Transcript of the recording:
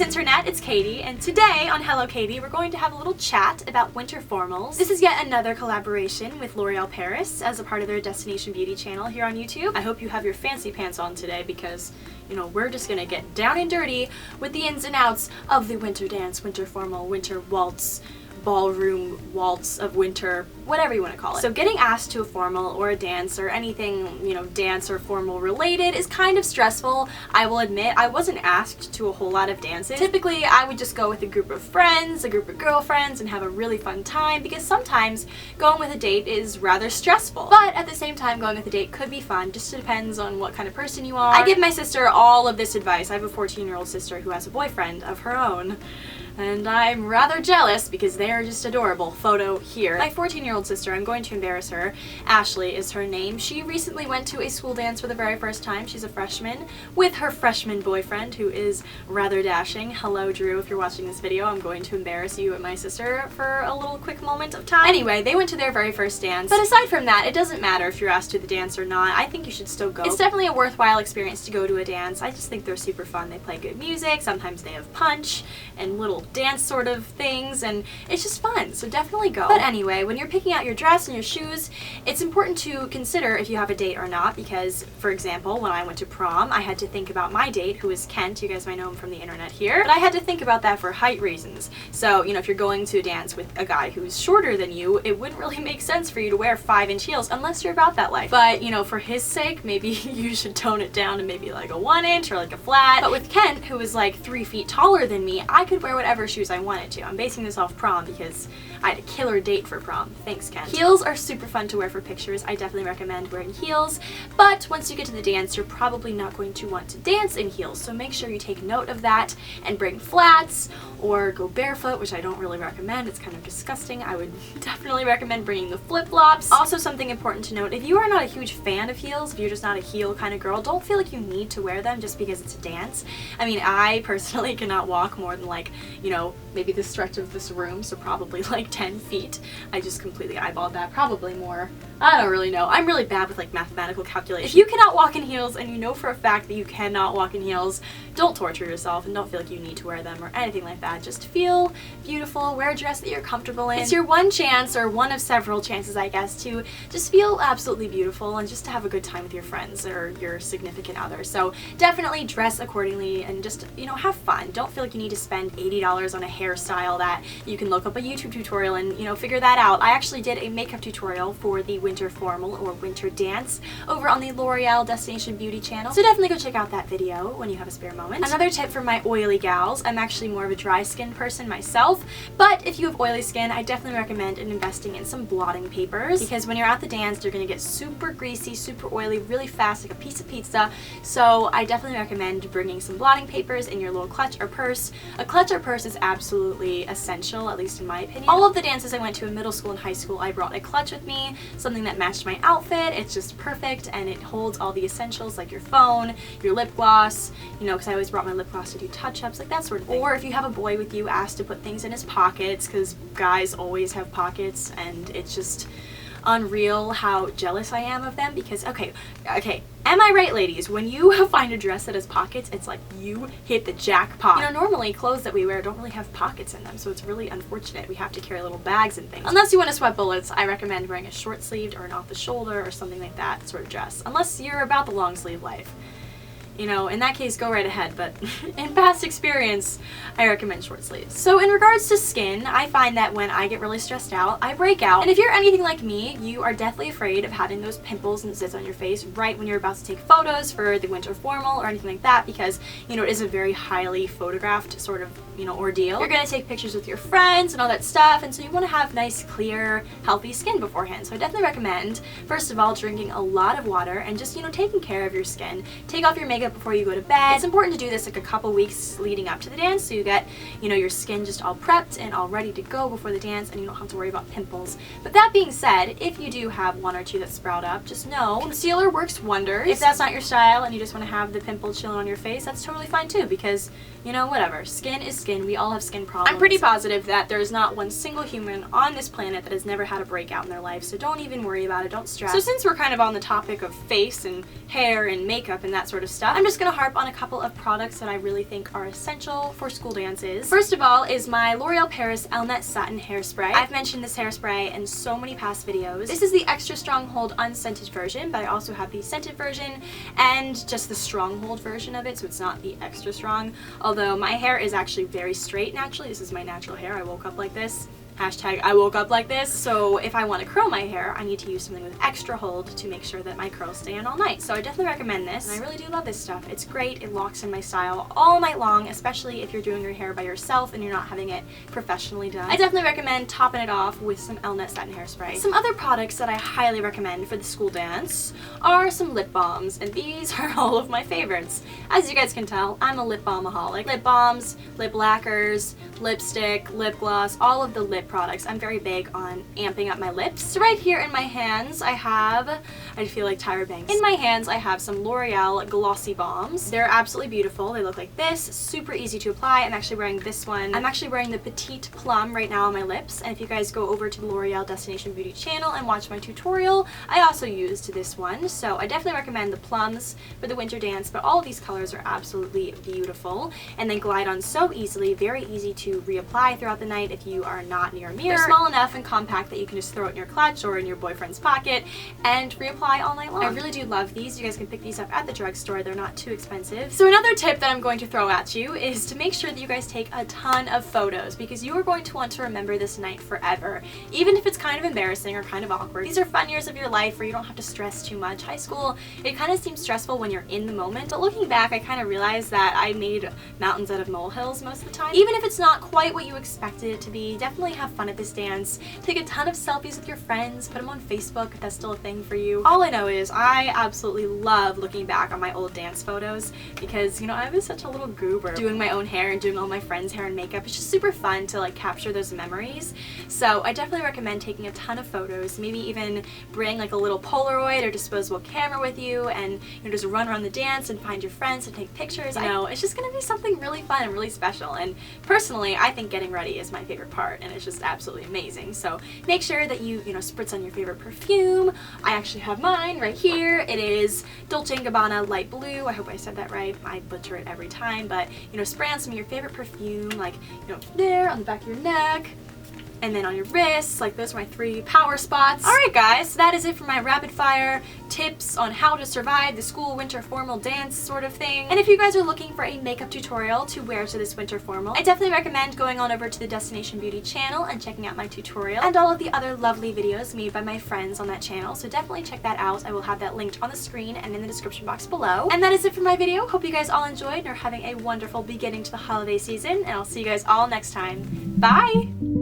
internet, it's Katie, and today on HelloKaty we're going to have a little chat about winter formals. This is yet another collaboration with L'Oreal Paris as a part of their Destination Beauty channel here on YouTube. I hope you have your fancy pants on today because, you know, we're just gonna get down and dirty with the ins and outs of the winter dance, winter formal, winter waltz, ballroom waltz of winter, whatever you want to call it. So getting asked to a formal or a dance or anything, you know, dance or formal related is kind of stressful. I will admit I wasn't asked to a whole lot of dances. Typically I would just go with a group of friends, a group of girlfriends, and have a really fun time because sometimes going with a date is rather stressful. But at the same time, going with a date could be fun, just depends on what kind of person you are. I give my sister all of this advice. I have a 14-year-old sister who has a boyfriend of her own. And I'm rather jealous because they're just adorable. Photo here. My 14-year-old sister, I'm going to embarrass her. Ashley is her name. She recently went to a school dance for the very first time. She's a freshman with her freshman boyfriend who is rather dashing. Hello, Drew, if you're watching this video. I'm going to embarrass you and my sister for a little quick moment of time. Anyway, they went to their very first dance. But aside from that, it doesn't matter if you're asked to the dance or not. I think you should still go. It's definitely a worthwhile experience to go to a dance. I just think they're super fun. They play good music. Sometimes they have punch and little dance sort of things, and it's just fun, so definitely go. But anyway, when you're picking out your dress and your shoes, it's important to consider if you have a date or not because, for example, when I went to prom, I had to think about my date, who is Kent. You guys might know him from the internet here, but I had to think about that for height reasons. So, you know, if you're going to a dance with a guy who's shorter than you, it wouldn't really make sense for you to wear 5-inch heels unless you're about that life. But, you know, for his sake, maybe you should tone it down to maybe like a 1-inch or like a flat. But with Kent, who is like 3 feet taller than me, I could wear whatever shoes I wanted to. I'm basing this off prom because I had a killer date for prom. Thanks, Ken. Heels are super fun to wear for pictures. I definitely recommend wearing heels, but once you get to the dance, you're probably not going to want to dance in heels, so make sure you take note of that and bring flats or go barefoot, which I don't really recommend. It's kind of disgusting. I would definitely recommend bringing the flip-flops. Also, something important to note, if you are not a huge fan of heels, if you're just not a heel kind of girl, don't feel like you need to wear them just because it's a dance. I mean, I personally cannot walk more than like, you know, maybe the stretch of this room, so probably like 10 feet. I just completely eyeballed that. Probably more. I don't really know. I'm really bad with like mathematical calculations. If you cannot walk in heels and you know for a fact that you cannot walk in heels, don't torture yourself and don't feel like you need to wear them or anything like that. Just feel beautiful, wear a dress that you're comfortable in. It's your one chance, or one of several chances I guess, to just feel absolutely beautiful and just to have a good time with your friends or your significant other. So definitely dress accordingly and just, you know, have fun. Don't feel like you need to spend $80 on a hairstyle that you can look up a YouTube tutorial and, you know, figure that out. I actually did a makeup tutorial for the winter formal or winter dance over on the L'Oreal Destination Beauty channel, so definitely go check out that video when you have a spare moment. Another tip for my oily gals, I'm actually more of a dry skin person myself, but if you have oily skin, I definitely recommend investing in some blotting papers because when you're at the dance, you're gonna get super greasy, super oily, really fast, like a piece of pizza. So I definitely recommend bringing some blotting papers in your little clutch or purse. A clutch or purse is absolutely essential, at least in my opinion. All of the dances I went to in middle school and high school, I brought a clutch with me, something that matched my outfit. It's just perfect and it holds all the essentials like your phone, your lip gloss, you know, because I always brought my lip gloss to do touch-ups, like that sort of thing. Or if you have a boy with you, ask to put things in his pockets because guys always have pockets and it's just unreal how jealous I am of them because, okay, am I right, ladies? When you find a dress that has pockets, it's like you hit the jackpot. You know, normally clothes that we wear don't really have pockets in them, so it's really unfortunate. We have to carry little bags and things. Unless you want to sweat bullets, I recommend wearing a short-sleeved or an off-the-shoulder or something like that sort of dress, unless you're about the long-sleeve life. You know, in that case, go right ahead, but in past experience, I recommend short sleeves. So in regards to skin, I find that when I get really stressed out, I break out. And if you're anything like me, you are deathly afraid of having those pimples and zits on your face right when you're about to take photos for the winter formal or anything like that because, you know, it is a very highly photographed sort of, you know, ordeal. You're gonna take pictures with your friends and all that stuff, and so you want to have nice, clear, healthy skin beforehand. So I definitely recommend, first of all, drinking a lot of water and just, you know, taking care of your skin. Take off your makeup before you go to bed. It's important to do this like a couple weeks leading up to the dance so you get, you know, your skin just all prepped and all ready to go before the dance and you don't have to worry about pimples. But that being said, if you do have one or two that sprout up, just know concealer works wonders. If that's not your style and you just want to have the pimple chilling on your face, that's totally fine too because, you know, whatever. Skin is skin. We all have skin problems. I'm pretty positive that there's not one single human on this planet that has never had a breakout in their life, so don't even worry about it. Don't stress. So since we're kind of on the topic of face and hair and makeup and that sort of stuff, I'm just gonna harp on a couple of products that I really think are essential for school dances. First of all is my L'Oreal Paris Elnett Satin Hairspray. I've mentioned this hairspray in so many past videos. This is the extra stronghold unscented version, but I also have the scented version and just the stronghold version of it, so it's not the extra strong. Although my hair is actually very straight naturally. This is my natural hair. I woke up like this. Hashtag I woke up like this. So if I want to curl my hair, I need to use something with extra hold to make sure that my curls stay in all night. So I definitely recommend this, and I really do love this stuff. It's great. It locks in my style all night long, especially if you're doing your hair by yourself and you're not having it professionally done. I definitely recommend topping it off with some Elnett Satin Hairspray. Some other products that I highly recommend for the school dance are some lip balms, and these are all of my favorites. As you guys can tell, I'm a lip balmaholic. Lip balms, lip lacquers, lipstick, lip gloss, all of the lip products. I'm very big on amping up my lips. So right here in my hands I feel like Tyra Banks. In my hands I have some L'Oreal Glossy Balms. They're absolutely beautiful. They look like this, super easy to apply. I'm actually wearing this one. I'm actually wearing the Petite Plum right now on my lips, and if you guys go over to the L'Oreal Destination Beauty channel and watch my tutorial, I also used this one. So I definitely recommend the plums for the winter dance, but all of these colors are absolutely beautiful and they glide on so easily, very easy to reapply throughout the night if you are not near a mirror. They're small enough and compact that you can just throw it in your clutch or in your boyfriend's pocket and reapply all night long. I really do love these. You guys can pick these up at the drugstore. They're not too expensive. So another tip that I'm going to throw at you is to make sure that you guys take a ton of photos, because you are going to want to remember this night forever, even if it's kind of embarrassing or kind of awkward. These are fun years of your life where you don't have to stress too much. High school, it kind of seems stressful when you're in the moment, but looking back, I kind of realized that I made mountains out of molehills most of the time. Even if it's not quite what you expected it to be, definitely have fun at this dance. Take a ton of selfies with your friends, put them on Facebook if that's still a thing for you. All I know is I absolutely love looking back on my old dance photos because, you know, I was such a little goober doing my own hair and doing all my friends' hair and makeup. It's just super fun to like capture those memories. So I definitely recommend taking a ton of photos, maybe even bring like a little Polaroid or disposable camera with you and, you know, just run around the dance and find your friends to take pictures. You know, it's just gonna be something really fun and really special, and personally I think getting ready is my favorite part, and it's just absolutely amazing. So make sure that you know, spritz on your favorite perfume. I actually have mine right here. It is Dolce & Gabbana Light Blue. I hope I said that right. I butcher it every time, but, you know, spray on some of your favorite perfume, like, you know, there on the back of your neck, and then on your wrists. Like, those are my 3 power spots. Alright guys, so that is it for my rapid fire tips on how to survive the school winter formal dance sort of thing. And if you guys are looking for a makeup tutorial to wear to this winter formal, I definitely recommend going on over to the Destination Beauty channel and checking out my tutorial and all of the other lovely videos made by my friends on that channel. So definitely check that out. I will have that linked on the screen and in the description box below. And that is it for my video. Hope you guys all enjoyed and are having a wonderful beginning to the holiday season, and I'll see you guys all next time. Bye!